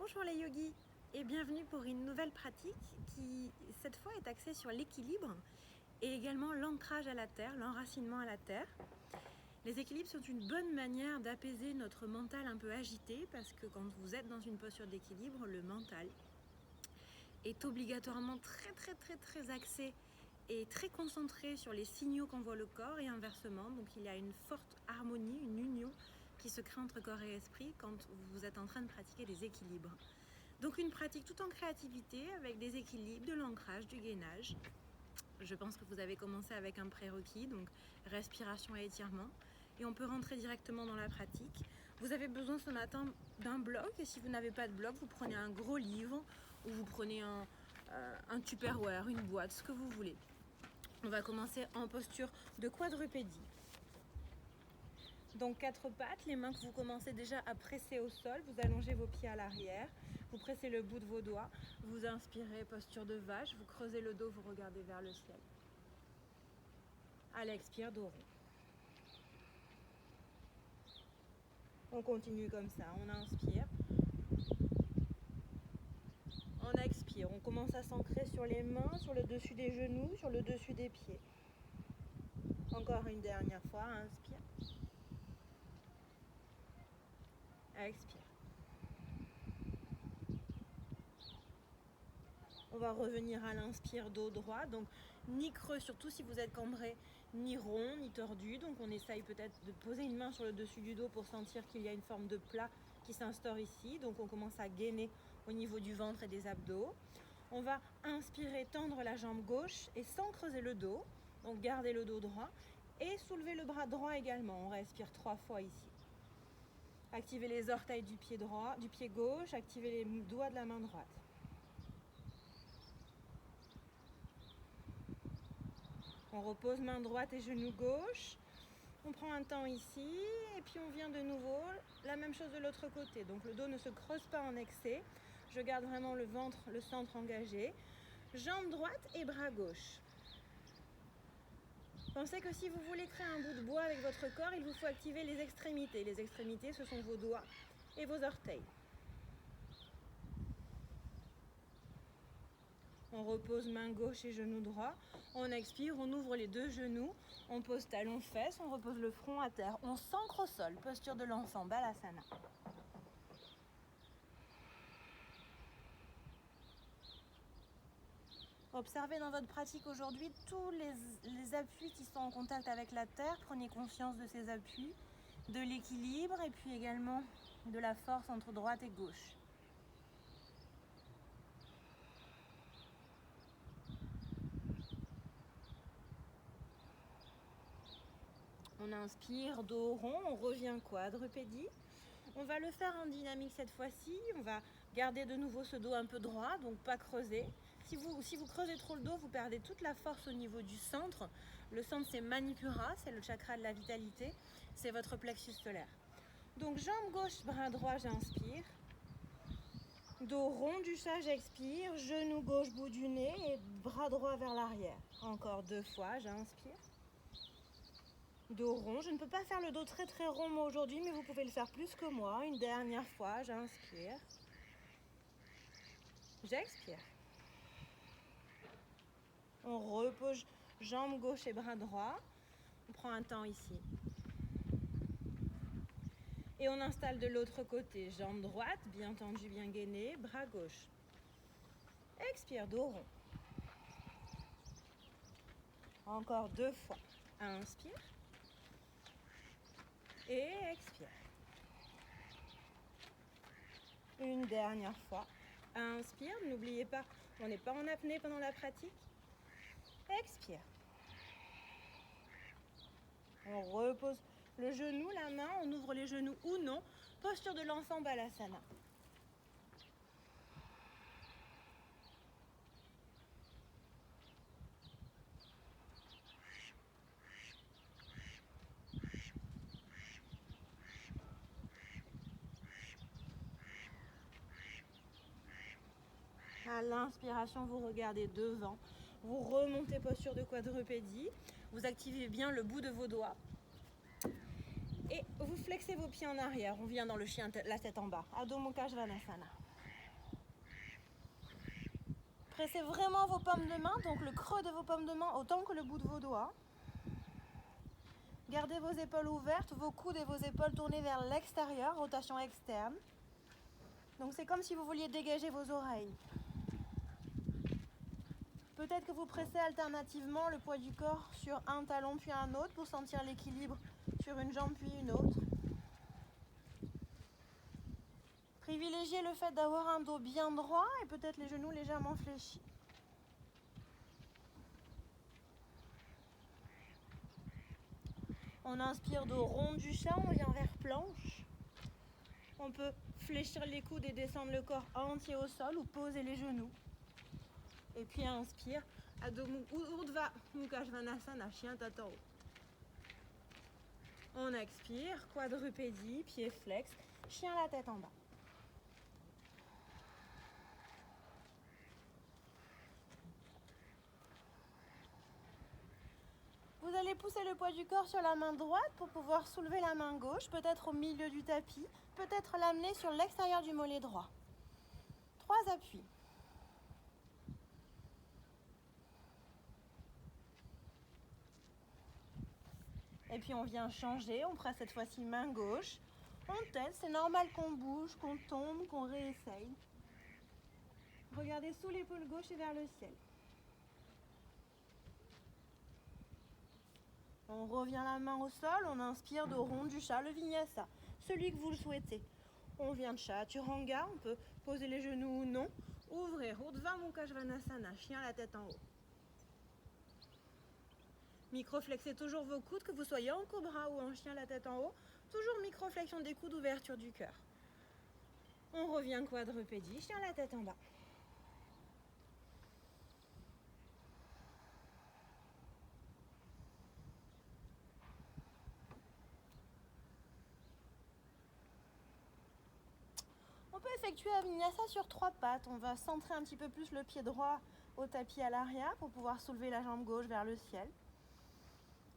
Bonjour les yogis et bienvenue pour une nouvelle pratique qui cette fois est axée sur l'équilibre et également l'ancrage à la terre, l'enracinement à la terre. Les équilibres sont une bonne manière d'apaiser notre mental un peu agité parce que quand vous êtes dans une posture d'équilibre, le mental est obligatoirement très axé et très concentré sur les signaux qu'envoie le corps et inversement. Donc il y a une forte harmonie, une union qui se crée entre corps et esprit quand vous êtes en train de pratiquer des équilibres. Donc une pratique tout en créativité avec des équilibres, de l'ancrage, du gainage. Je pense que vous avez commencé avec un prérequis, donc respiration et étirement. Et on peut rentrer directement dans la pratique. Vous avez besoin ce matin d'un bloc et si vous n'avez pas de bloc, vous prenez un gros livre ou vous prenez un Tupperware, une boîte, ce que vous voulez. On va commencer en posture de quadrupédie. Donc 4 pattes, les mains que vous commencez déjà à presser au sol, vous allongez vos pieds à l'arrière, vous pressez le bout de vos doigts, vous inspirez, posture de vache, vous creusez le dos, vous regardez vers le ciel. À l'expire, dos rond. On continue comme ça, on inspire. On expire, on commence à s'ancrer sur les mains, sur le dessus des genoux, sur le dessus des pieds. Encore une dernière fois, inspire. Expire. On va revenir à l'inspire, dos droit, donc ni creux, surtout si vous êtes cambré, ni rond, ni tordu. Donc on essaye peut-être de poser une main sur le dessus du dos pour sentir qu'il y a une forme de plat qui s'instaure ici. Donc on commence à gainer au niveau du ventre et des abdos. On va inspirer, tendre la jambe gauche et sans creuser le dos. Donc gardez le dos droit et soulevez le bras droit également. On respire 3 fois ici. Activez les orteils du pied droit, du pied gauche, activez les doigts de la main droite. On repose main droite et genou gauche. On prend un temps ici et puis on vient de nouveau, la même chose de l'autre côté. Donc le dos ne se creuse pas en excès. Je garde vraiment le ventre, le centre engagé. Jambe droite et bras gauche. Pensez que si vous voulez créer un bout de bois avec votre corps, il vous faut activer les extrémités. Les extrémités, ce sont vos doigts et vos orteils. On repose main gauche et genou droit. On expire, on ouvre les deux genoux. On pose talons fesses, on repose le front à terre. On s'ancre au sol, posture de l'enfant, Balasana. Observez dans votre pratique aujourd'hui tous les appuis qui sont en contact avec la terre. Prenez conscience de ces appuis, de l'équilibre et puis également de la force entre droite et gauche. On inspire, dos rond, on revient quadrupédie. On va le faire en dynamique cette fois-ci. On va garder de nouveau ce dos un peu droit, donc pas creuser. Si vous creusez trop le dos, vous perdez toute la force au niveau du centre. Le centre, c'est Manipura, c'est le chakra de la vitalité. C'est votre plexus solaire. Donc jambe gauche, bras droit, j'inspire. Dos rond du chat, j'expire. Genou gauche, bout du nez et bras droit vers l'arrière. Encore 2 fois, j'inspire. Dos rond, je ne peux pas faire le dos très rond moi aujourd'hui, mais vous pouvez le faire plus que moi. Une dernière fois, j'inspire. J'expire. On repose jambe gauche et bras droit. On prend un temps ici. Et on installe de l'autre côté. Jambe droite, bien tendue, bien gainée. Bras gauche. Expire, dos rond. Encore 2 fois. Inspire. Et expire. Une dernière fois. Inspire. N'oubliez pas, on n'est pas en apnée pendant la pratique. Expire. On repose le genou, la main, on ouvre les genoux ou non. Posture de l'enfant, Balasana. À l'inspiration, vous regardez devant. Vous remontez posture de quadrupédie. Vous activez bien le bout de vos doigts. Et vous flexez vos pieds en arrière. On vient dans le chien, la tête en bas. Adho Mukha Svanasana. Pressez vraiment vos paumes de main, donc le creux de vos paumes de main autant que le bout de vos doigts. Gardez vos épaules ouvertes, vos coudes et vos épaules tournés vers l'extérieur, rotation externe. Donc c'est comme si vous vouliez dégager vos oreilles. Peut-être que vous pressez alternativement le poids du corps sur un talon puis un autre pour sentir l'équilibre sur une jambe puis une autre. Privilégiez le fait d'avoir un dos bien droit et peut-être les genoux légèrement fléchis. On inspire dos rond du chat, on vient vers planche. On peut fléchir les coudes et descendre le corps entier au sol ou poser les genoux. Et puis inspire, Adho Urdhva Mukha Svanasana, chien tête en haut. On expire, quadrupédie, pied flex, chien la tête en bas. Vous allez pousser le poids du corps sur la main droite pour pouvoir soulever la main gauche, peut-être au milieu du tapis, peut-être l'amener sur l'extérieur du mollet droit. 3 appuis. Et puis on vient changer, on presse cette fois-ci main gauche. On teste, c'est normal qu'on bouge, qu'on tombe, qu'on réessaye. Regardez sous l'épaule gauche et vers le ciel. On revient la main au sol, on inspire de rond du chat, le vinyasa, celui que vous le souhaitez. On vient de chaturanga, on peut poser les genoux ou non. Ouvrez, Urdhva Mukha Svanasana, chien la tête en haut. Microflexez toujours vos coudes, que vous soyez en cobra ou en chien la tête en haut. Toujours microflexion des coudes, ouverture du cœur. On revient quadrupédie, chien la tête en bas. On peut effectuer un vinyasa sur 3 pattes. On va centrer un petit peu plus le pied droit au tapis à l'arrière pour pouvoir soulever la jambe gauche vers le ciel.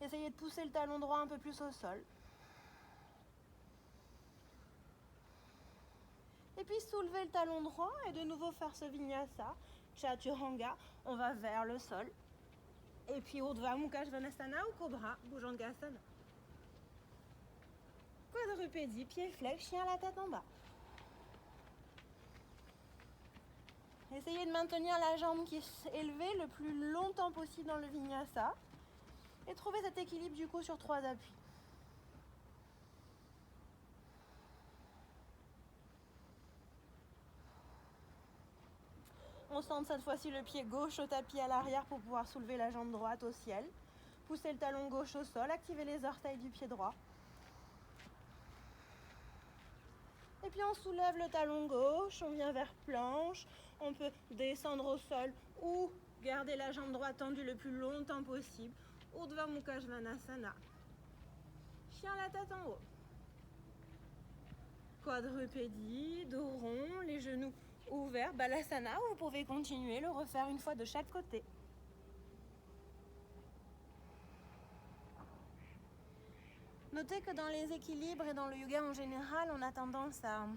Essayez de pousser le talon droit un peu plus au sol. Et puis soulevez le talon droit et de nouveau faire ce vinyasa, chaturanga, on va vers le sol. Et puis Urdhva Mukha Svanasana ou cobra, bhujangasana. Quadrupédie, pied flex, chien la tête en bas. Essayez de maintenir la jambe qui est élevée le plus longtemps possible dans le vinyasa. Et trouvez cet équilibre du coup sur 3 appuis. On centre cette fois-ci le pied gauche au tapis à l'arrière pour pouvoir soulever la jambe droite au ciel. Poussez le talon gauche au sol, activez les orteils du pied droit. Et puis on soulève le talon gauche, on vient vers planche. On peut descendre au sol ou garder la jambe droite tendue le plus longtemps possible. Urdhva Mukha Svanasana. Chien la tête en haut. Quadrupédie, dos rond, les genoux ouverts, balasana, vous pouvez continuer, le refaire une fois de chaque côté. Notez que dans les équilibres et dans le yoga en général, on a tendance à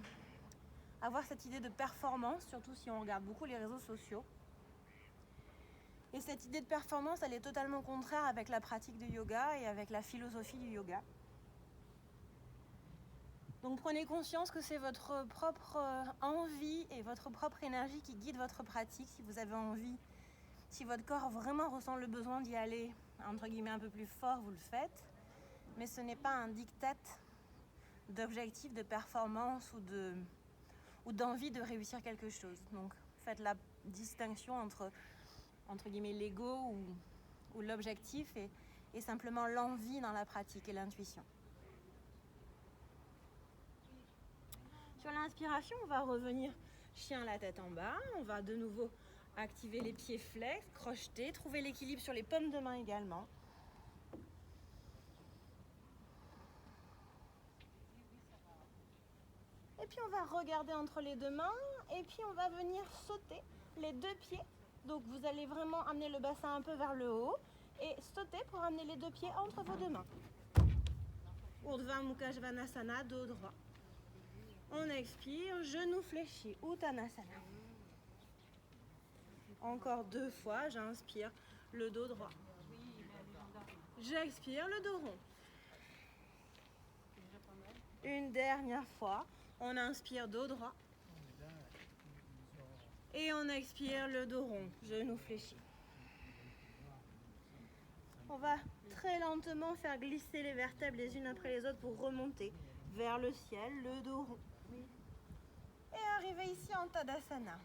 avoir cette idée de performance, surtout si on regarde beaucoup les réseaux sociaux. Et cette idée de performance, elle est totalement contraire avec la pratique du yoga et avec la philosophie du yoga. Donc prenez conscience que c'est votre propre envie et votre propre énergie qui guide votre pratique. Si vous avez envie, si votre corps vraiment ressent le besoin d'y aller, entre guillemets, un peu plus fort, vous le faites. Mais ce n'est pas un diktat d'objectif, de performance ou d'envie de réussir quelque chose. Donc faites la distinction entre guillemets, l'ego ou l'objectif et simplement l'envie dans la pratique et l'intuition. Sur l'inspiration, on va revenir chien la tête en bas. On va de nouveau activer les pieds flex, crocheter, trouver l'équilibre sur les paumes de main également. Et puis on va regarder entre les 2 mains et puis on va venir sauter les 2 pieds. Donc vous allez vraiment amener le bassin un peu vers le haut et sauter pour amener les 2 pieds entre vos 2 mains. Urdhva Mukha Svanasana, dos droit. On expire, genoux fléchis, Uttanasana. Encore 2 fois, j'inspire le dos droit. J'expire le dos rond. Une dernière fois, on inspire dos droit. Et on expire le dos rond, genou fléchi. On va très lentement faire glisser les vertèbres les unes après les autres pour remonter vers le ciel, le dos rond. Et arriver ici en Tadasana.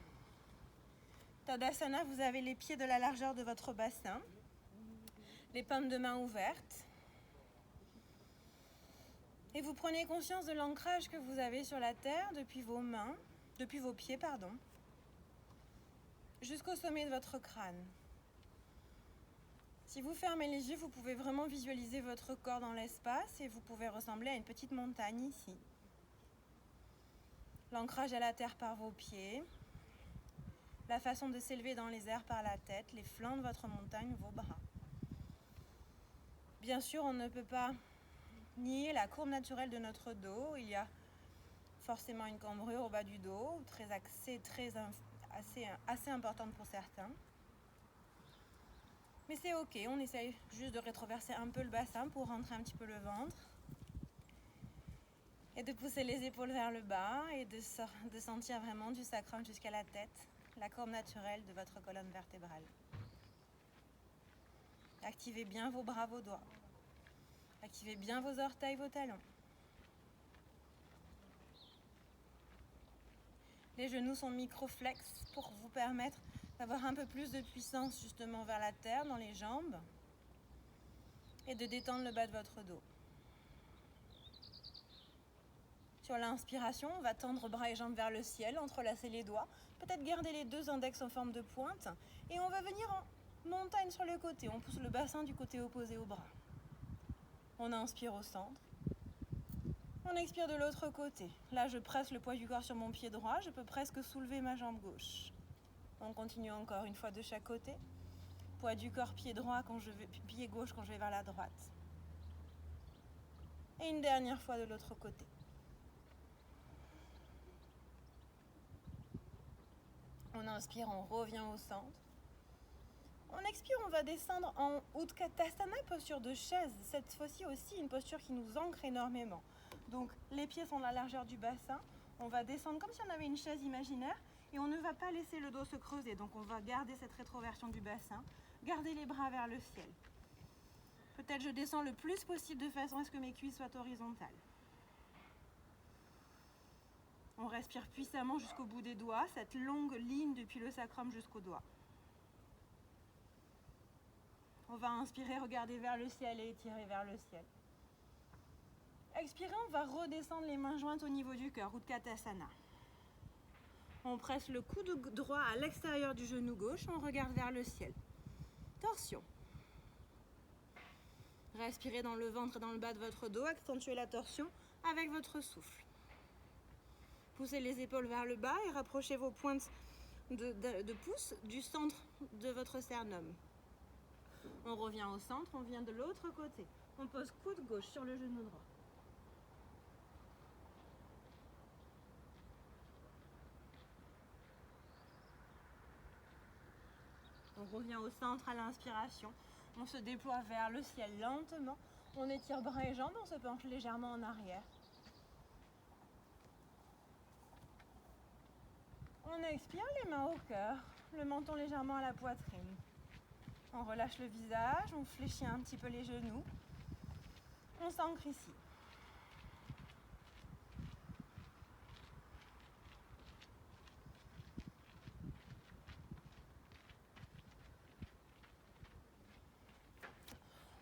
Tadasana, vous avez les pieds de la largeur de votre bassin, les paumes de main ouvertes. Et vous prenez conscience de l'ancrage que vous avez sur la terre depuis vos pieds, jusqu'au sommet de votre crâne. Si vous fermez les yeux, vous pouvez vraiment visualiser votre corps dans l'espace et vous pouvez ressembler à une petite montagne ici. L'ancrage à la terre par vos pieds, la façon de s'élever dans les airs par la tête, les flancs de votre montagne, vos bras. Bien sûr, on ne peut pas nier la courbe naturelle de notre dos. Il y a forcément une cambrure au bas du dos, assez importante pour certains. Mais c'est ok, on essaye juste de rétroverser un peu le bassin pour rentrer un petit peu le ventre. Et de pousser les épaules vers le bas et de sentir vraiment du sacrum jusqu'à la tête, la courbe naturelle de votre colonne vertébrale. Activez bien vos bras, vos doigts. Activez bien vos orteils, vos talons. Les genoux sont micro-flex pour vous permettre d'avoir un peu plus de puissance justement vers la terre, dans les jambes, et de détendre le bas de votre dos. Sur l'inspiration, on va tendre bras et jambes vers le ciel, entrelacer les doigts, peut-être garder les 2 index en forme de pointe, et on va venir en montagne sur le côté. On pousse le bassin du côté opposé au bras. On inspire au centre. On expire de l'autre côté. Là, je presse le poids du corps sur mon pied droit. Je peux presque soulever ma jambe gauche. On continue encore une fois de chaque côté. Poids du corps, pied gauche quand je vais vers la droite. Et une dernière fois de l'autre côté. On inspire, on revient au centre. On expire, on va descendre en Utkatasana, posture de chaise. Cette fois-ci aussi, une posture qui nous ancre énormément. Donc, les pieds sont de la largeur du bassin. On va descendre comme si on avait une chaise imaginaire et on ne va pas laisser le dos se creuser. Donc, on va garder cette rétroversion du bassin, garder les bras vers le ciel. Peut-être je descends le plus possible de façon à ce que mes cuisses soient horizontales. On respire puissamment jusqu'au bout des doigts, cette longue ligne depuis le sacrum jusqu'au doigt. On va inspirer, regarder vers le ciel et étirer vers le ciel. Expirez, on va redescendre les mains jointes au niveau du cœur, Utkatasana. On presse le coude droit à l'extérieur du genou gauche, on regarde vers le ciel. Torsion. Respirez dans le ventre et dans le bas de votre dos, accentuez la torsion avec votre souffle. Poussez les épaules vers le bas et rapprochez vos pointes de pouce du centre de votre sternum. On revient au centre, on vient de l'autre côté. On pose coude gauche sur le genou droit. On revient au centre à l'inspiration. On se déploie vers le ciel lentement. On étire bras et jambes, on se penche légèrement en arrière. On expire, les mains au cœur, le menton légèrement à la poitrine. On relâche le visage, on fléchit un petit peu les genoux. On s'ancre ici.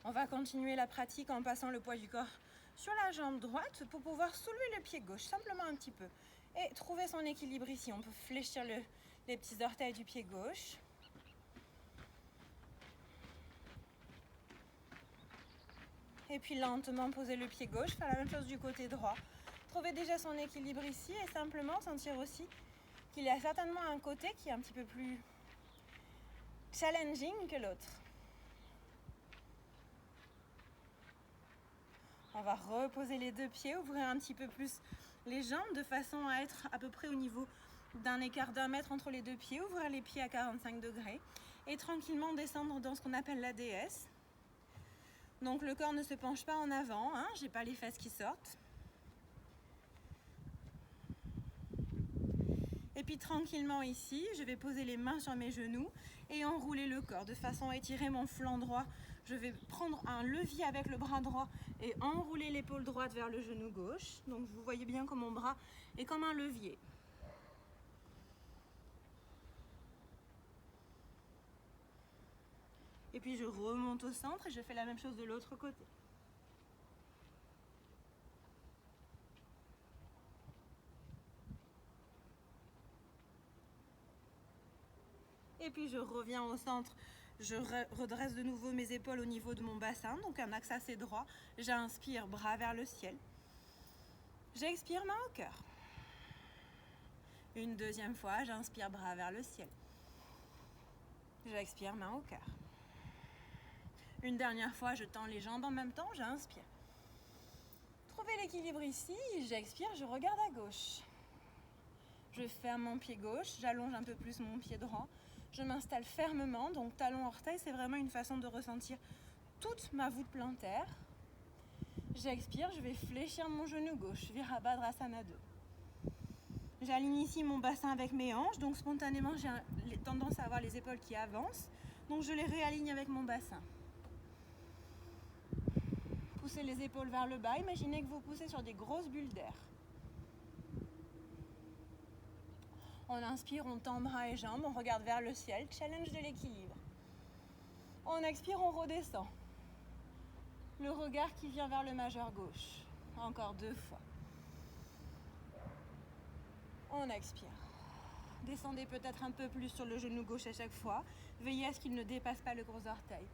On va continuer la pratique en passant le poids du corps sur la jambe droite pour pouvoir soulever le pied gauche, simplement un petit peu. Et trouver son équilibre ici. On peut fléchir les petits orteils du pied gauche. Et puis lentement poser le pied gauche, faire la même chose du côté droit. Trouver déjà son équilibre ici et simplement sentir aussi qu'il y a certainement un côté qui est un petit peu plus challenging que l'autre. On va reposer les 2 pieds, ouvrir un petit peu plus les jambes de façon à être à peu près au niveau d'un écart d'1 mètre entre les deux pieds, ouvrir les pieds à 45 degrés et tranquillement descendre dans ce qu'on appelle la déesse. Donc le corps ne se penche pas en avant, hein, j'ai pas les fesses qui sortent. Et puis tranquillement ici, je vais poser les mains sur mes genoux et enrouler le corps de façon à étirer mon flanc droit. Je vais prendre un levier avec le bras droit et enrouler l'épaule droite vers le genou gauche. Donc vous voyez bien que mon bras est comme un levier. Et puis je remonte au centre et je fais la même chose de l'autre côté. Et puis je reviens au centre, je redresse de nouveau mes épaules au niveau de mon bassin, donc un axe assez droit. J'inspire, bras vers le ciel. J'expire, main au cœur. Une deuxième fois, j'inspire, bras vers le ciel. J'expire, main au cœur. Une dernière fois, je tends les jambes en même temps, j'inspire. Trouvez l'équilibre ici, j'expire, je regarde à gauche. Je ferme mon pied gauche, j'allonge un peu plus mon pied droit. Je m'installe fermement, donc talon-orteil, c'est vraiment une façon de ressentir toute ma voûte plantaire. J'expire, je vais fléchir mon genou gauche, Virabhadrasana 2. J'aligne ici mon bassin avec mes hanches, donc spontanément j'ai tendance à avoir les épaules qui avancent, donc je les réaligne avec mon bassin. Poussez les épaules vers le bas, imaginez que vous poussez sur des grosses bulles d'air. On inspire, on tend bras et jambes, on regarde vers le ciel, challenge de l'équilibre. On expire, on redescend. Le regard qui vient vers le majeur gauche. Encore 2 fois. On expire. Descendez peut-être un peu plus sur le genou gauche à chaque fois. Veillez à ce qu'il ne dépasse pas le gros orteil.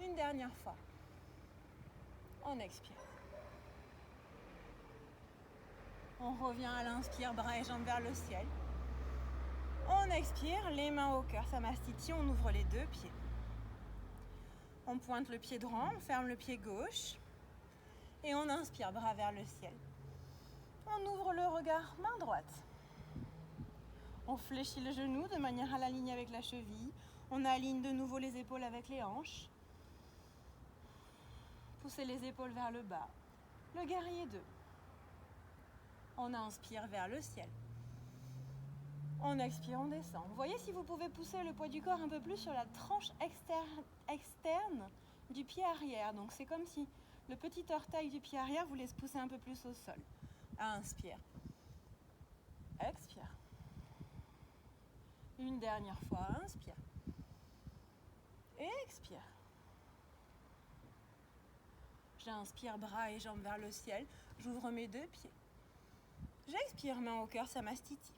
Une dernière fois. On expire. On revient à l'inspire, bras et jambes vers le ciel. On expire, les mains au cœur, Samastiti, on ouvre les 2 pieds. On pointe le pied droit, on ferme le pied gauche. Et on inspire, bras vers le ciel. On ouvre le regard, main droite. On fléchit le genou de manière à l'aligner avec la cheville. On aligne de nouveau les épaules avec les hanches. Poussez les épaules vers le bas. Le guerrier 2. On inspire vers le ciel. On expire, on descend. Vous voyez, si vous pouvez pousser le poids du corps un peu plus sur la tranche externe du pied arrière. Donc c'est comme si le petit orteil du pied arrière vous laisse pousser un peu plus au sol. Inspire. Expire. Une dernière fois, inspire. Expire. J'inspire, bras et jambes vers le ciel. J'ouvre mes 2 pieds. J'expire, main au cœur, Samastiti.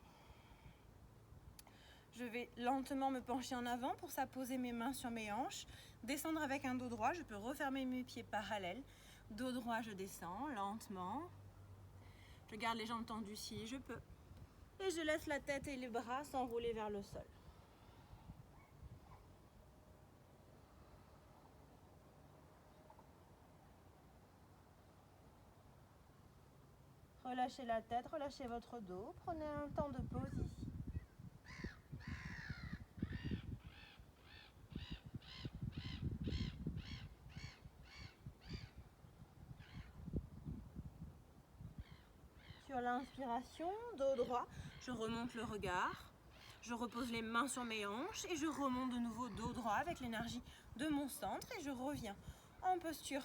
Je vais lentement me pencher en avant pour ça poser mes mains sur mes hanches. Descendre avec un dos droit, je peux refermer mes pieds parallèles. Dos droit, je descends lentement. Je garde les jambes tendues si je peux. Et je laisse la tête et les bras s'enrouler vers le sol. Relâchez la tête, relâchez votre dos. Prenez un temps de pause ici. Sur l'inspiration, dos droit, je remonte le regard. Je repose les mains sur mes hanches et je remonte de nouveau dos droit avec l'énergie de mon centre et je reviens en posture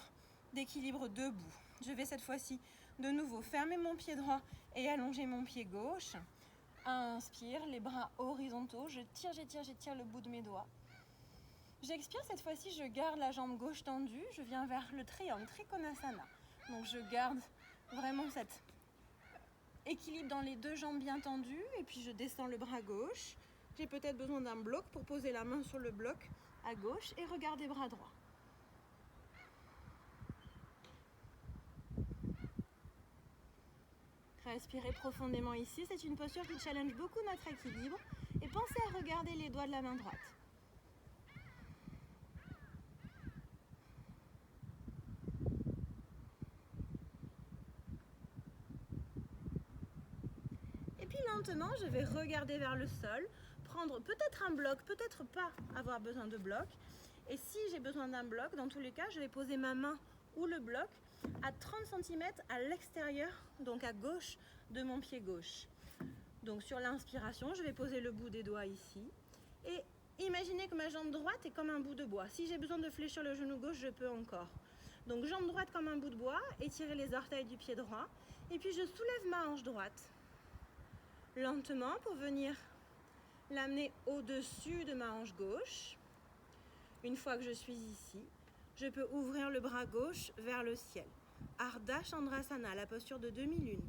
d'équilibre debout. Je vais cette fois-ci de nouveau fermer mon pied droit et allonger mon pied gauche. Inspire, les bras horizontaux, j'étire le bout de mes doigts. J'expire, cette fois-ci je garde la jambe gauche tendue, je viens vers le triangle, Trikonasana. Donc je garde vraiment cet équilibre dans les 2 jambes bien tendues et puis je descends le bras gauche. J'ai peut-être besoin d'un bloc pour poser la main sur le bloc à gauche et regarder bras droit. Respirez profondément ici, c'est une posture qui challenge beaucoup notre équilibre et pensez à regarder les doigts de la main droite. puis lentement, je vais regarder vers le sol, prendre peut-être un bloc, peut-être pas avoir besoin de bloc. Et si j'ai besoin d'un bloc, dans tous les cas, je vais poser ma main ou le bloc à 30 cm à l'extérieur, donc à gauche de mon pied gauche. Donc sur l'inspiration, je vais poser le bout des doigts ici. Et imaginez que ma jambe droite est comme un bout de bois. Si j'ai besoin de fléchir le genou gauche, je peux encore. Donc jambe droite comme un bout de bois, étirez les orteils du pied droit. Et puis je soulève ma hanche droite. Lentement pour venir l'amener au-dessus de ma hanche gauche. Une fois que je suis ici, je peux ouvrir le bras gauche vers le ciel. Ardha Chandrasana, la posture de demi-lune.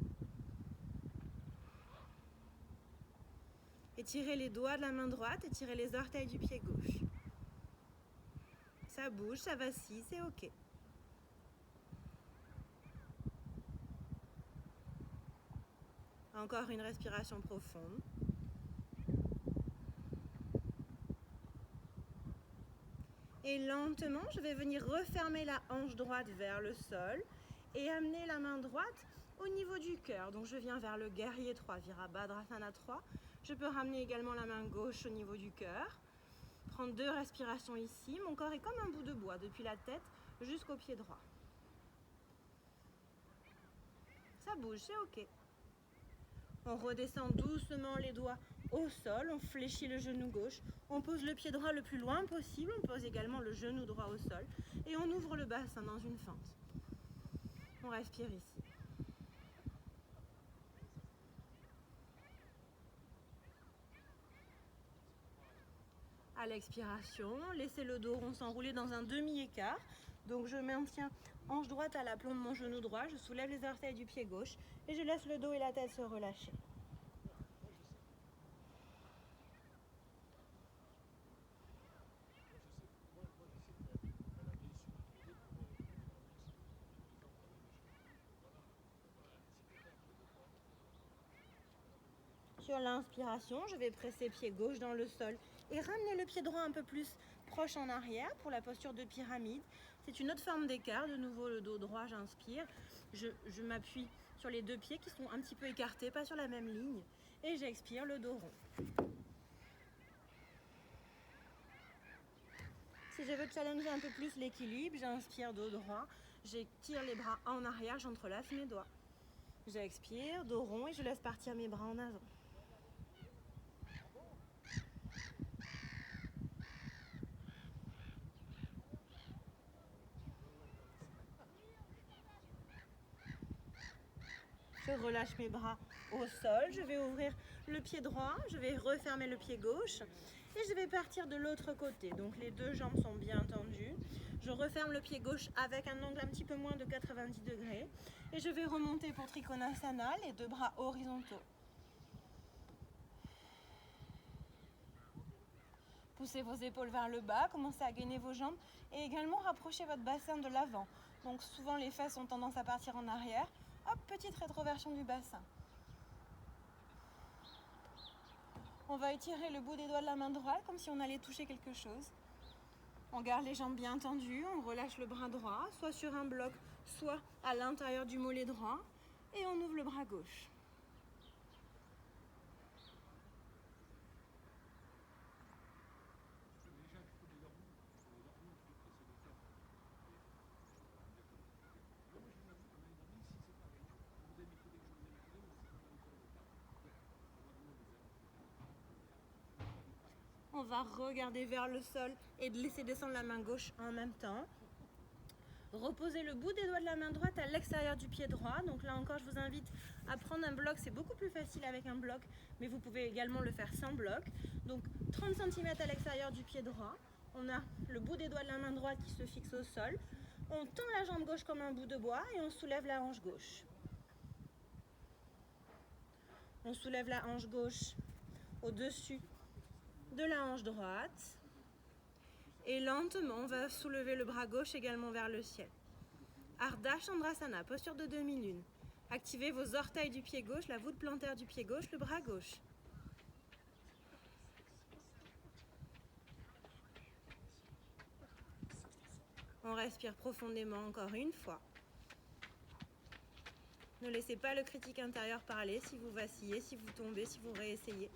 Étirez les doigts de la main droite, étirez les orteils du pied gauche. Ça bouge, ça vacille, c'est ok. Encore une respiration profonde. Et lentement, je vais venir refermer la hanche droite vers le sol et amener la main droite au niveau du cœur. Donc je viens vers le guerrier 3, Virabhadrasana 3. Je peux ramener également la main gauche au niveau du cœur. Prendre 2 respirations ici. Mon corps est comme un bout de bois depuis la tête jusqu'au pied droit. Ça bouge, c'est ok. On redescend doucement les doigts au sol, on fléchit le genou gauche, on pose le pied droit le plus loin possible, on pose également le genou droit au sol et on ouvre le bassin dans une fente. On respire ici. À l'expiration, laissez le dos rond s'enrouler dans un demi-écart. Donc je maintiens hanche droite à l'aplomb de mon genou droit, je soulève les orteils du pied gauche et je laisse le dos et la tête se relâcher. Sur l'inspiration, je vais presser pied gauche dans le sol et ramener le pied droit un peu plus proche en arrière pour la posture de pyramide. C'est une autre forme d'écart. De nouveau, le dos droit, j'inspire. Je m'appuie sur les 2 pieds qui sont un petit peu écartés, pas sur la même ligne. Et j'expire, le dos rond. Si je veux challenger un peu plus l'équilibre, j'inspire dos droit. J'étire les bras en arrière, j'entrelace mes doigts. J'expire, dos rond et je laisse partir mes bras en avant. Je relâche mes bras au sol, je vais ouvrir le pied droit, je vais refermer le pied gauche et je vais partir de l'autre côté. Donc les 2 jambes sont bien tendues. Je referme le pied gauche avec un angle un petit peu moins de 90 degrés et je vais remonter pour Trikonasana, les 2 bras horizontaux. Poussez vos épaules vers le bas, commencez à gainer vos jambes et également rapprochez votre bassin de l'avant. Donc souvent les fesses ont tendance à partir en arrière. Hop, petite rétroversion du bassin. On va étirer le bout des doigts de la main droite comme si on allait toucher quelque chose. On garde les jambes bien tendues, on relâche le bras droit, soit sur un bloc, soit à l'intérieur du mollet droit. Et on ouvre le bras gauche. On va regarder vers le sol et laisser descendre la main gauche en même temps. Reposez le bout des doigts de la main droite à l'extérieur du pied droit. Donc là encore, je vous invite à prendre un bloc. C'est beaucoup plus facile avec un bloc, mais vous pouvez également le faire sans bloc. Donc 30 cm à l'extérieur du pied droit. On a le bout des doigts de la main droite qui se fixe au sol. On tend la jambe gauche comme un bout de bois et on soulève la hanche gauche. On soulève la hanche gauche au-dessus de la hanche droite. Et lentement, on va soulever le bras gauche également vers le ciel. Ardha Chandrasana, posture de demi-lune. Activez vos orteils du pied gauche, la voûte plantaire du pied gauche, le bras gauche. On respire profondément encore une fois. Ne laissez pas le critique intérieur parler si vous vacillez, si vous tombez, si vous réessayez.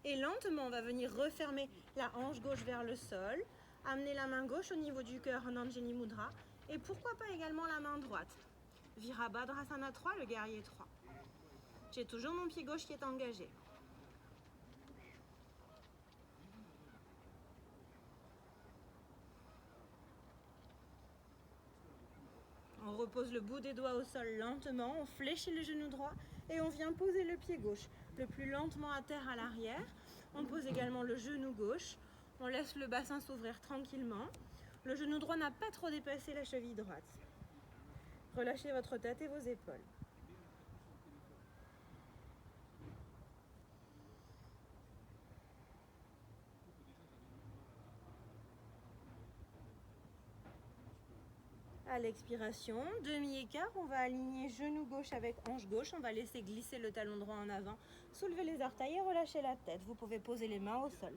Et lentement, on va venir refermer la hanche gauche vers le sol, amener la main gauche au niveau du cœur en Anjali Mudra, et pourquoi pas également la main droite. Virabhadrasana 3, le guerrier 3. J'ai toujours mon pied gauche qui est engagé. On repose le bout des doigts au sol lentement, on fléchit le genou droit et on vient poser le pied gauche le plus lentement à terre à l'arrière. On pose également le genou gauche, on laisse le bassin s'ouvrir tranquillement. Le genou droit n'a pas trop dépassé la cheville droite. Relâchez votre tête et vos épaules. À l'expiration, demi-écart, on va aligner genou gauche avec hanche gauche. On va laisser glisser le talon droit en avant. Soulevez les orteils et relâchez la tête. Vous pouvez poser les mains au sol.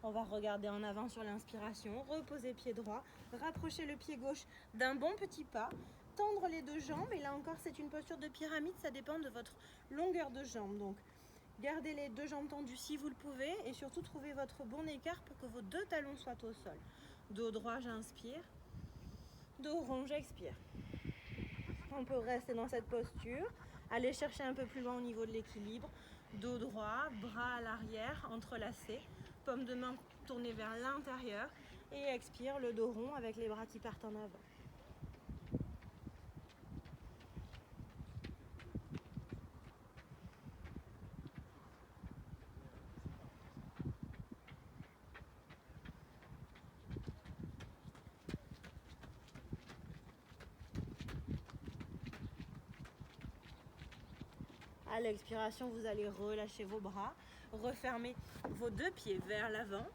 On va regarder en avant sur l'inspiration, reposer pied droit, rapprocher le pied gauche d'un bon petit pas, tendre les deux jambes. Et là encore, c'est une posture de pyramide, ça dépend de votre longueur de jambe. Donc, gardez les deux jambes tendues si vous le pouvez et surtout trouvez votre bon écart pour que vos deux talons soient au sol. Dos droit, j'inspire. Dos rond, j'expire. On peut rester dans cette posture, aller chercher un peu plus loin au niveau de l'équilibre. Dos droit, bras à l'arrière, entrelacés. Paume de main tournée vers l'intérieur et expire le dos rond avec les bras qui partent en avant. À l'expiration, vous allez relâcher vos bras, refermer vos deux pieds vers l'avant.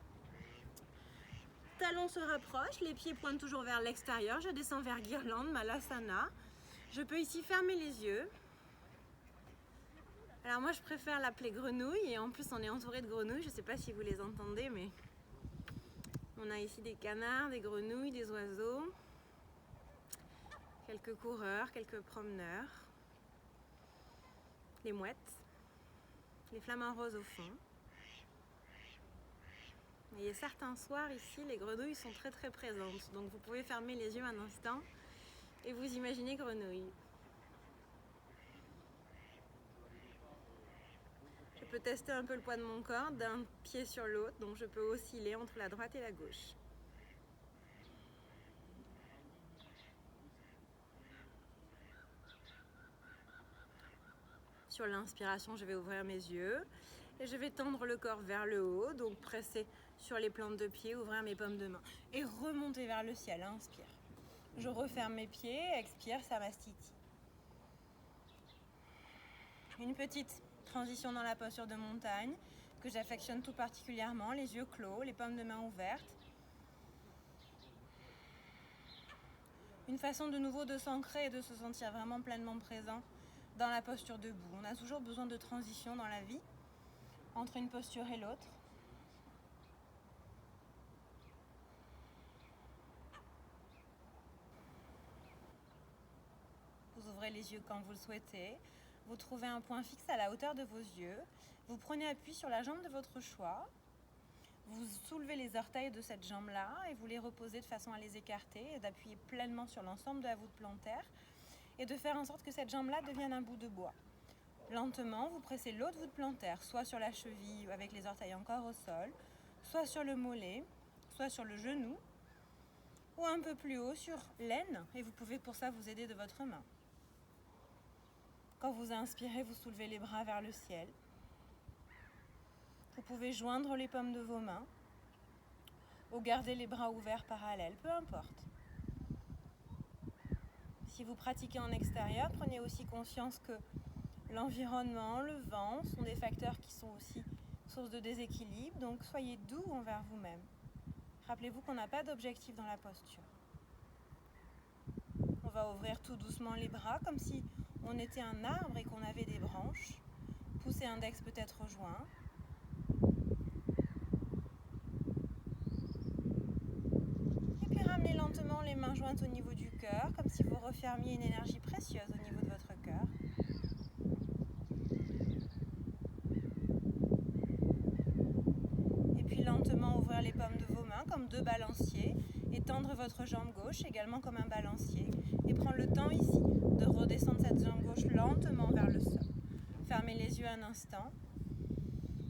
Talons se rapprochent, les pieds pointent toujours vers l'extérieur. Je descends vers Guirlande, Malasana. Je peux ici fermer les yeux. Alors moi, je préfère l'appeler grenouille et en plus, on est entouré de grenouilles. Je ne sais pas si vous les entendez, mais on a ici des canards, des grenouilles, des oiseaux, quelques coureurs, quelques promeneurs, les mouettes, les flamants roses au fond. Et certains soirs ici, les grenouilles sont très très présentes. Donc vous pouvez fermer les yeux un instant et vous imaginez grenouilles. Je peux tester un peu le poids de mon corps d'un pied sur l'autre, donc je peux osciller entre la droite et la gauche. Sur l'inspiration, je vais ouvrir mes yeux et je vais tendre le corps vers le haut, donc presser sur les plantes de pied, ouvrir mes paumes de main et remonter vers le ciel. Inspire. Je referme mes pieds, expire, Samastiti. Une petite transition dans la posture de montagne que j'affectionne tout particulièrement, les yeux clos, les paumes de main ouvertes. Une façon de nouveau de s'ancrer et de se sentir vraiment pleinement présent dans la posture debout. On a toujours besoin de transition dans la vie, entre une posture et l'autre. Vous ouvrez les yeux quand vous le souhaitez. Vous trouvez un point fixe à la hauteur de vos yeux. Vous prenez appui sur la jambe de votre choix. Vous soulevez les orteils de cette jambe-là et vous les reposez de façon à les écarter et d'appuyer pleinement sur l'ensemble de la voûte plantaire et de faire en sorte que cette jambe-là devienne un bout de bois. Lentement, vous pressez l'autre voûte plantaire, soit sur la cheville avec les orteils encore au sol, soit sur le mollet, soit sur le genou, ou un peu plus haut sur l'aine, et vous pouvez pour ça vous aider de votre main. Quand vous inspirez, vous soulevez les bras vers le ciel. Vous pouvez joindre les paumes de vos mains ou garder les bras ouverts parallèles, peu importe. Si vous pratiquez en extérieur, prenez aussi conscience que l'environnement, le vent sont des facteurs qui sont aussi source de déséquilibre, donc soyez doux envers vous-même. Rappelez-vous qu'on n'a pas d'objectif dans la posture. On va ouvrir tout doucement les bras comme si on était un arbre et qu'on avait des branches. Poussez index peut-être joint. Et puis ramenez lentement les mains jointes au niveau du cœur, comme si vous refermiez une énergie précieuse au niveau de votre cœur. Et puis lentement ouvrir les paumes de vos mains comme deux balanciers et tendre votre jambe gauche également comme un balancier. Et prendre le temps ici de redescendre cette jambe gauche lentement vers le sol. Fermez les yeux un instant.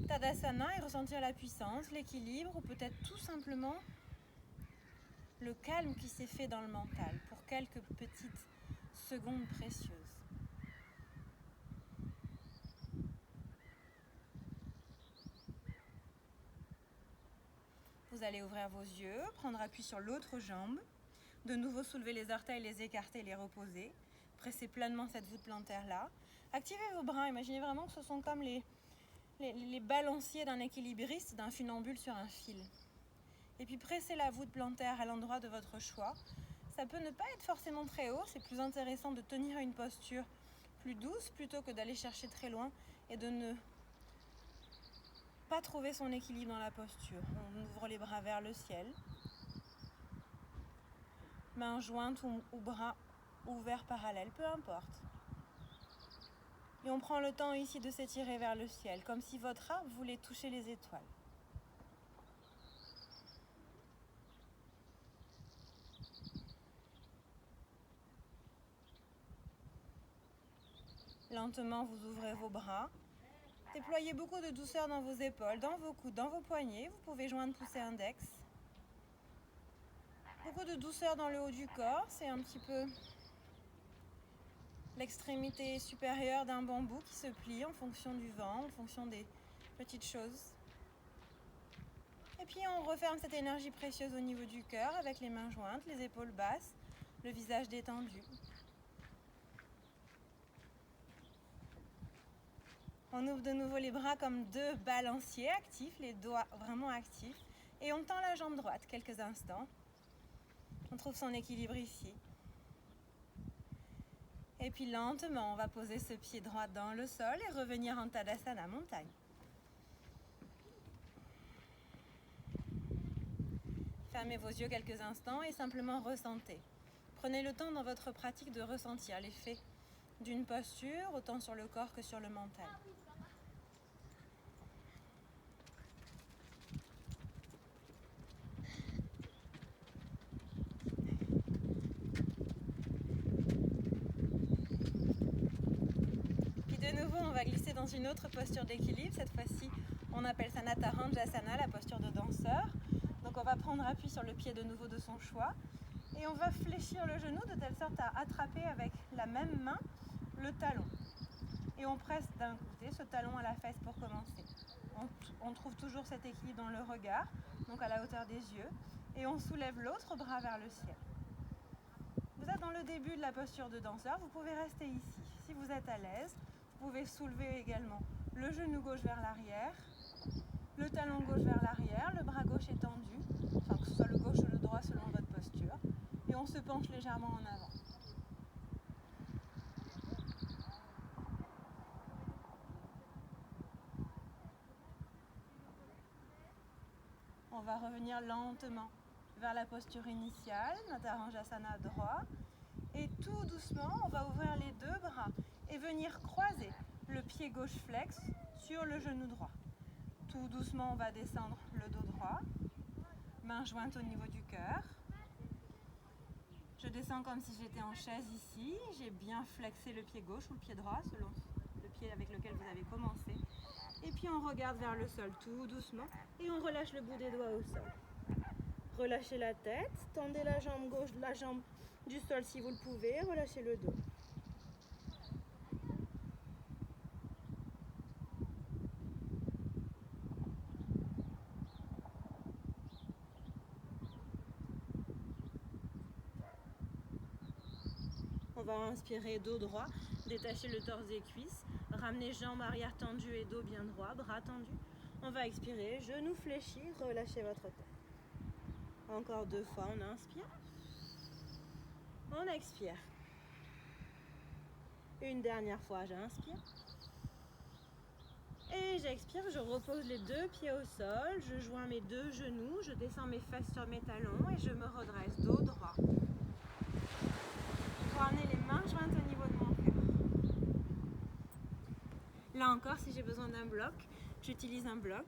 Tadasana et ressentir la puissance, l'équilibre ou peut-être tout simplement le calme qui s'est fait dans le mental pour quelques petites secondes précieuses. Vous allez ouvrir vos yeux, prendre appui sur l'autre jambe, de nouveau soulever les orteils, les écarter, les reposer. Pressez pleinement cette voûte plantaire là. Activez vos bras, imaginez vraiment que ce sont comme les balanciers d'un équilibriste, d'un funambule sur un fil. Et puis pressez la voûte plantaire à l'endroit de votre choix. Ça peut ne pas être forcément très haut, c'est plus intéressant de tenir une posture plus douce plutôt que d'aller chercher très loin et de ne pas trouver son équilibre dans la posture. On ouvre les bras vers le ciel. Mains jointes ou bras ouverts parallèles, peu importe. Et on prend le temps ici de s'étirer vers le ciel, comme si votre arbre voulait toucher les étoiles. Lentement, vous ouvrez vos bras. Déployez beaucoup de douceur dans vos épaules, dans vos coudes, dans vos poignets. Vous pouvez joindre poussée index. Beaucoup de douceur dans le haut du corps. C'est un petit peu l'extrémité supérieure d'un bambou qui se plie en fonction du vent, en fonction des petites choses. Et puis on referme cette énergie précieuse au niveau du cœur avec les mains jointes, les épaules basses, le visage détendu. On ouvre de nouveau les bras comme deux balanciers actifs, les doigts vraiment actifs. Et on tend la jambe droite quelques instants. On trouve son équilibre ici. Et puis lentement, on va poser ce pied droit dans le sol et revenir en Tadasana montagne. Fermez vos yeux quelques instants et simplement ressentez. Prenez le temps dans votre pratique de ressentir l'effet d'une posture, autant sur le corps que sur le mental. Puis de nouveau, on va glisser dans une autre posture d'équilibre. Cette fois-ci, on appelle ça Nataranjasana, la posture de danseur. Donc on va prendre appui sur le pied de nouveau de son choix. Et on va fléchir le genou de telle sorte à attraper avec la même main le talon. Et on presse d'un côté ce talon à la fesse pour commencer. On trouve toujours cet équilibre dans le regard, donc à la hauteur des yeux. Et on soulève l'autre bras vers le ciel. Vous êtes dans le début de la posture de danseur, vous pouvez rester ici. Si vous êtes à l'aise, vous pouvez soulever également le genou gauche vers l'arrière, le talon gauche vers l'arrière, le bras gauche étendu, enfin que ce soit le gauche ou le droit selon votre posture. Et on se penche légèrement en avant. On va revenir lentement vers la posture initiale, Nataranjasana droit. Et tout doucement, on va ouvrir les deux bras et venir croiser le pied gauche flex sur le genou droit. Tout doucement, on va descendre le dos droit, main jointe au niveau du cœur. Je descends comme si j'étais en chaise ici. J'ai bien flexé le pied gauche ou le pied droit, selon le pied avec lequel vous avez commencé. Et puis on regarde vers le sol tout doucement et on relâche le bout des doigts au sol. Relâchez la tête, tendez la jambe gauche, la jambe du sol si vous le pouvez, relâchez le dos. On va inspirer dos droit, détacher le torse des cuisses, ramener jambes arrière tendues et dos bien droit, bras tendus. On va expirer, genoux fléchis, relâchez votre tête. Encore deux fois, on inspire. On expire. Une dernière fois, j'inspire. Et j'expire, je repose les deux pieds au sol, je joins mes deux genoux, je descends mes fesses sur mes talons et je me redresse dos droit. Pour amener les mains jointes au niveau de mon cœur. Là encore, si j'ai besoin d'un bloc, j'utilise un bloc.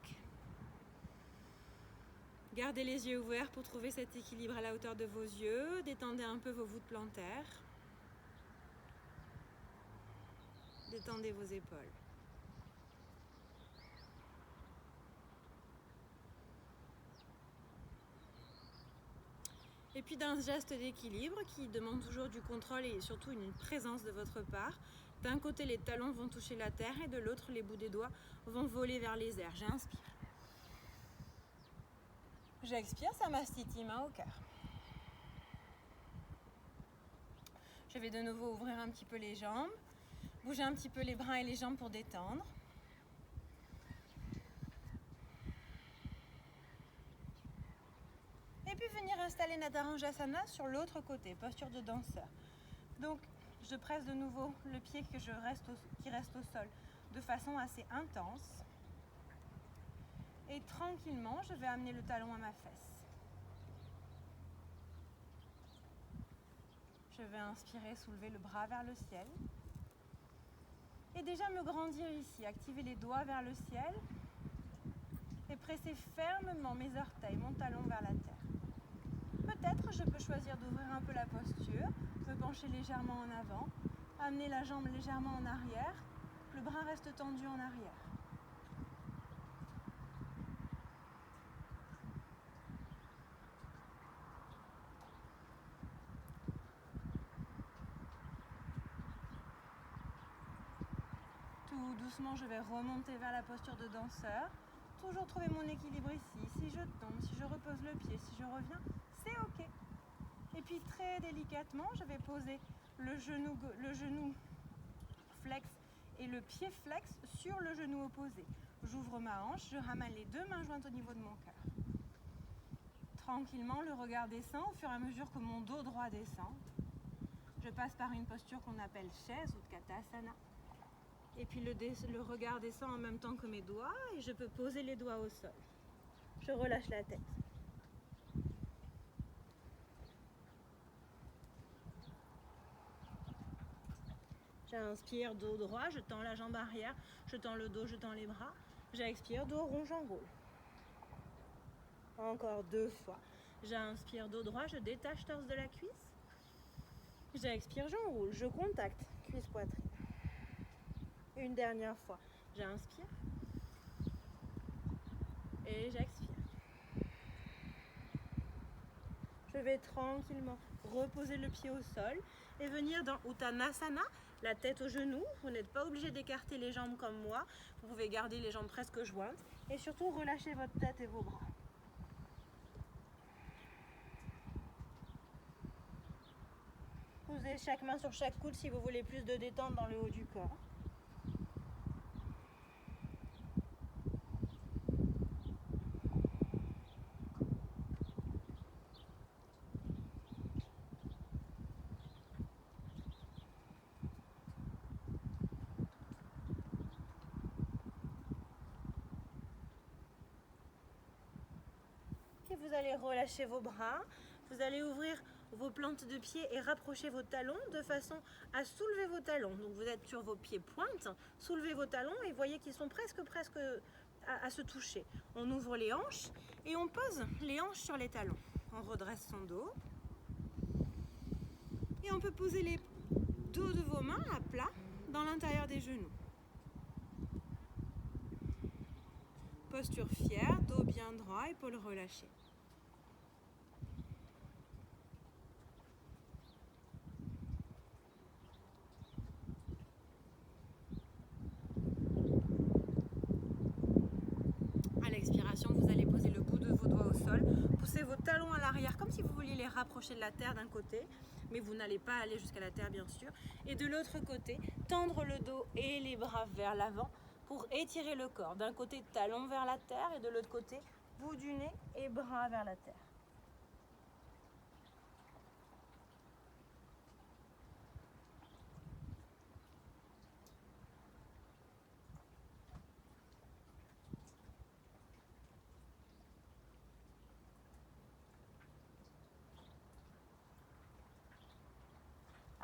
Gardez les yeux ouverts pour trouver cet équilibre à la hauteur de vos yeux. Détendez un peu vos voûtes plantaires. Détendez vos épaules. Et puis d'un geste d'équilibre qui demande toujours du contrôle et surtout une présence de votre part. D'un côté, les talons vont toucher la terre et de l'autre, les bouts des doigts vont voler vers les airs. J'inspire. J'expire, Samastiti, main au cœur. Je vais de nouveau ouvrir un petit peu les jambes. Bouger un petit peu les bras et les jambes pour détendre. Et puis venir installer Nadaranjasana sur l'autre côté, posture de danseur. Donc, je presse de nouveau le pied qui reste au sol de façon assez intense. Et tranquillement, je vais amener le talon à ma fesse. Je vais inspirer, soulever le bras vers le ciel. Et déjà me grandir ici, activer les doigts vers le ciel. Et presser fermement mes orteils, mon talon vers la terre. Peut-être je peux choisir d'ouvrir un peu la posture, me pencher légèrement en avant, amener la jambe légèrement en arrière, le bras reste tendu en arrière. Tout doucement, je vais remonter vers la posture de danseur. Toujours trouver mon équilibre ici. Si je tombe, si je repose le pied, si je reviens, c'est ok. Et puis très délicatement, je vais poser le genou flex et le pied flex sur le genou opposé. J'ouvre ma hanche, je ramène les deux mains jointes au niveau de mon cœur. Tranquillement, le regard descend au fur et à mesure que mon dos droit descend. Je passe par une posture qu'on appelle chaise ou Utkatasana. Et puis le regard descend en même temps que mes doigts et je peux poser les doigts au sol. Je relâche la tête. J'inspire, dos droit, je tends la jambe arrière, je tends le dos, je tends les bras. J'expire, dos rond, j'enroule. Encore 2 fois. J'inspire, dos droit, je détache torse de la cuisse. J'expire, j'enroule, je contacte, cuisse poitrine. Une dernière fois. J'inspire. Et j'expire. Je vais tranquillement reposer le pied au sol et venir dans Uttanasana, la tête au genou. Vous n'êtes pas obligé d'écarter les jambes comme moi. Vous pouvez garder les jambes presque jointes et surtout relâcher votre tête et vos bras. Posez chaque main sur chaque coude si vous voulez plus de détente dans le haut du corps. Et vous allez relâcher vos bras. Vous allez ouvrir vos plantes de pied et rapprocher vos talons de façon à soulever vos talons. Donc vous êtes sur vos pieds pointes, soulevez vos talons et voyez qu'ils sont presque à se toucher. On ouvre les hanches et on pose les hanches sur les talons. On redresse son dos. Et on peut poser les dos de vos mains à plat dans l'intérieur des genoux. Posture fière, dos bien droit, épaules relâchées. À l'expiration, vous allez poser le bout de vos doigts au sol, pousser vos talons à l'arrière comme si vous vouliez les rapprocher de la terre d'un côté, mais vous n'allez pas aller jusqu'à la terre bien sûr. Et de l'autre côté, tendre le dos et les bras vers l'avant pour étirer le corps. D'un côté, talons vers la terre et de l'autre côté, bout du nez et bras vers la terre.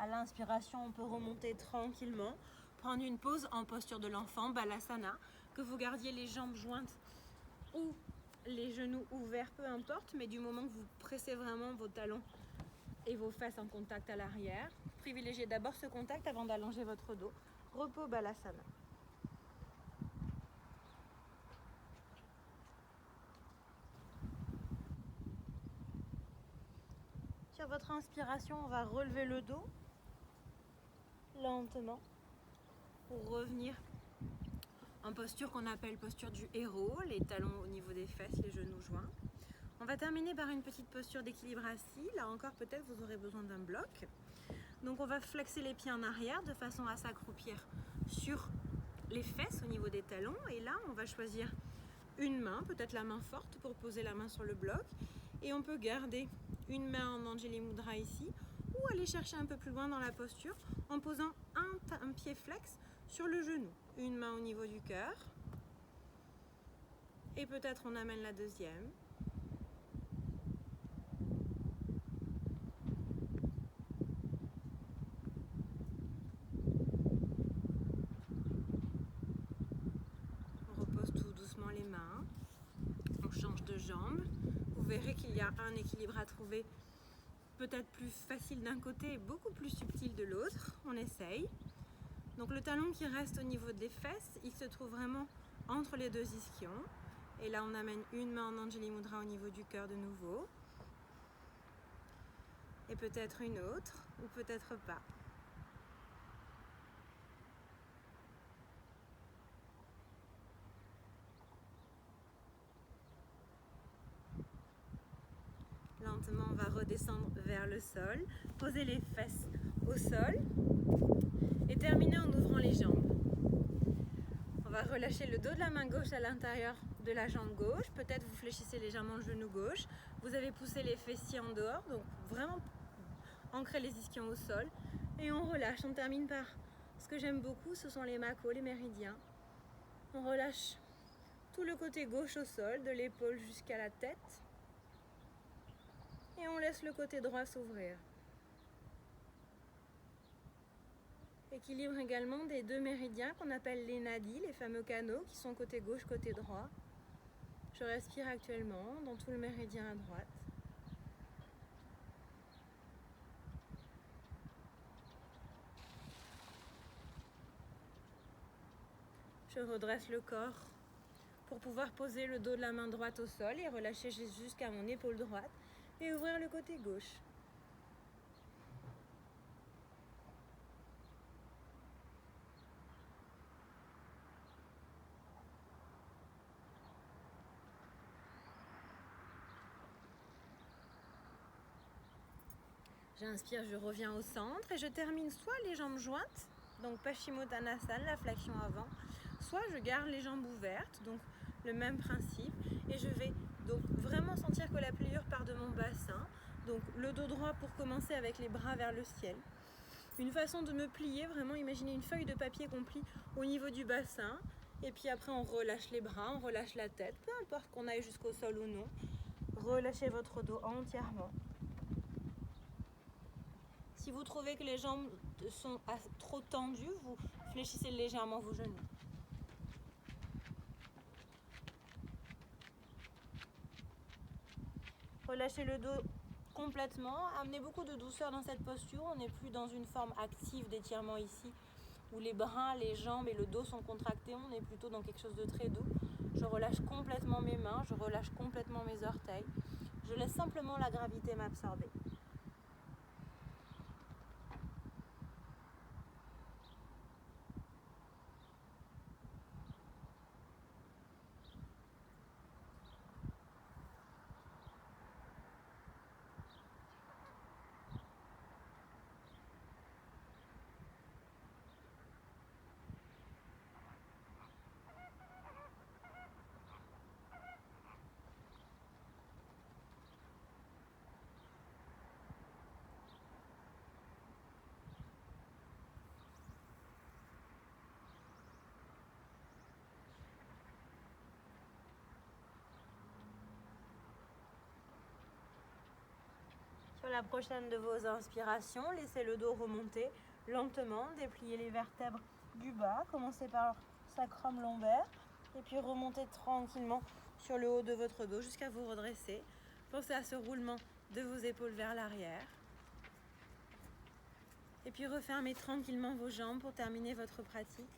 À l'inspiration, on peut remonter tranquillement, prendre une pause en posture de l'enfant, Balasana, que vous gardiez les jambes jointes ou les genoux ouverts, peu importe, mais du moment que vous pressez vraiment vos talons et vos fesses en contact à l'arrière, privilégiez d'abord ce contact avant d'allonger votre dos. Repos Balasana. Sur votre inspiration, on va relever le dos lentement pour revenir en posture qu'on appelle posture du héros, les talons au niveau des fesses, les genoux joints. On va terminer par une petite posture d'équilibre assis. Là encore, peut-être vous aurez besoin d'un bloc. Donc on va flexer les pieds en arrière de façon à s'accroupir sur les fesses au niveau des talons. Et là, on va choisir une main, peut-être la main forte pour poser la main sur le bloc. Et on peut garder une main en Anjali Mudra ici ou aller chercher un peu plus loin dans la posture en posant un pied flex sur le genou. Une main au niveau du cœur. Et peut-être on amène la deuxième. On repose tout doucement les mains. On change de jambe. Vous verrez qu'il y a un équilibre à trouver peut-être plus facile d'un côté et beaucoup plus subtil de l'autre. On essaye. Donc le talon qui reste au niveau des fesses, il se trouve vraiment entre les deux ischions. Et là on amène une main en Anjali Mudra au niveau du cœur de nouveau. Et peut-être une autre, ou peut-être pas. Lentement, on va redescendre vers le sol, poser les fesses au sol et terminer en ouvrant les jambes. On va relâcher le dos de la main gauche à l'intérieur de la jambe gauche. Peut-être vous fléchissez légèrement le genou gauche. Vous avez poussé les fessiers en dehors, donc vraiment ancrer les ischions au sol. Et on relâche, on termine par ce que j'aime beaucoup, ce sont les macos, les méridiens. On relâche tout le côté gauche au sol, de l'épaule jusqu'à la tête. Et on laisse le côté droit s'ouvrir. Équilibre également des deux méridiens qu'on appelle les nadis, les fameux canaux qui sont côté gauche, côté droit. Je respire actuellement dans tout le méridien à droite. Je redresse le corps pour pouvoir poser le dos de la main droite au sol et relâcher jusqu'à mon épaule droite et ouvrir le côté gauche. J'inspire, je reviens au centre et je termine soit les jambes jointes, donc Paschimottanasana, la flexion avant, soit je garde les jambes ouvertes, donc le même principe, et je vais donc vraiment sentir que la pliure part de mon bassin, donc le dos droit pour commencer avec les bras vers le ciel. Une façon de me plier, vraiment imaginez une feuille de papier qu'on plie au niveau du bassin, et puis après on relâche les bras, on relâche la tête, peu importe qu'on aille jusqu'au sol ou non, relâchez votre dos entièrement. Si vous trouvez que les jambes sont trop tendues, vous fléchissez légèrement vos genoux. Relâchez le dos complètement. Amenez beaucoup de douceur dans cette posture. On n'est plus dans une forme active d'étirement ici, où les bras, les jambes et le dos sont contractés. On est plutôt dans quelque chose de très doux. Je relâche complètement mes mains, je relâche complètement mes orteils. Je laisse simplement la gravité m'absorber. la prochaine de vos inspirations, laissez le dos remonter lentement, dépliez les vertèbres du bas, commencez par sacrum lombaire et puis remontez tranquillement sur le haut de votre dos jusqu'à vous redresser. Pensez à ce roulement de vos épaules vers l'arrière. Et puis refermez tranquillement vos jambes pour terminer votre pratique.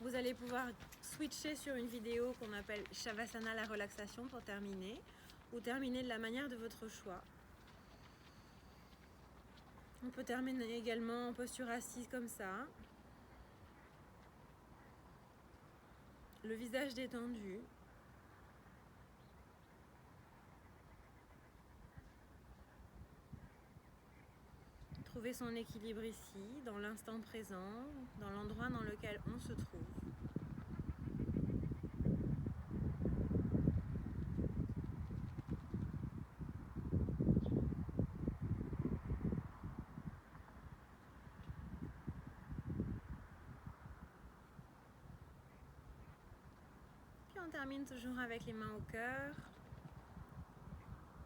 Vous allez pouvoir switcher sur une vidéo qu'on appelle Shavasana, la relaxation, pour terminer, ou terminer de la manière de votre choix. On peut terminer également en posture assise comme ça. Le visage détendu. Trouver son équilibre ici, dans l'instant présent, dans l'endroit dans lequel on se trouve. Puis on termine toujours avec les mains au cœur,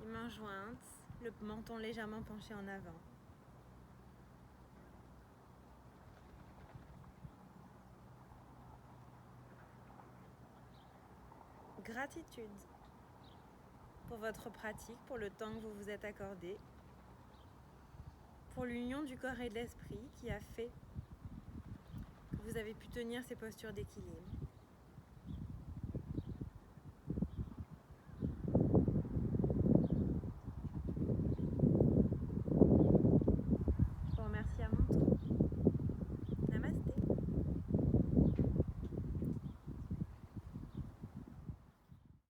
les mains jointes, le menton légèrement penché en avant. Gratitude pour votre pratique, pour le temps que vous vous êtes accordé, pour l'union du corps et de l'esprit qui a fait que vous avez pu tenir ces postures d'équilibre.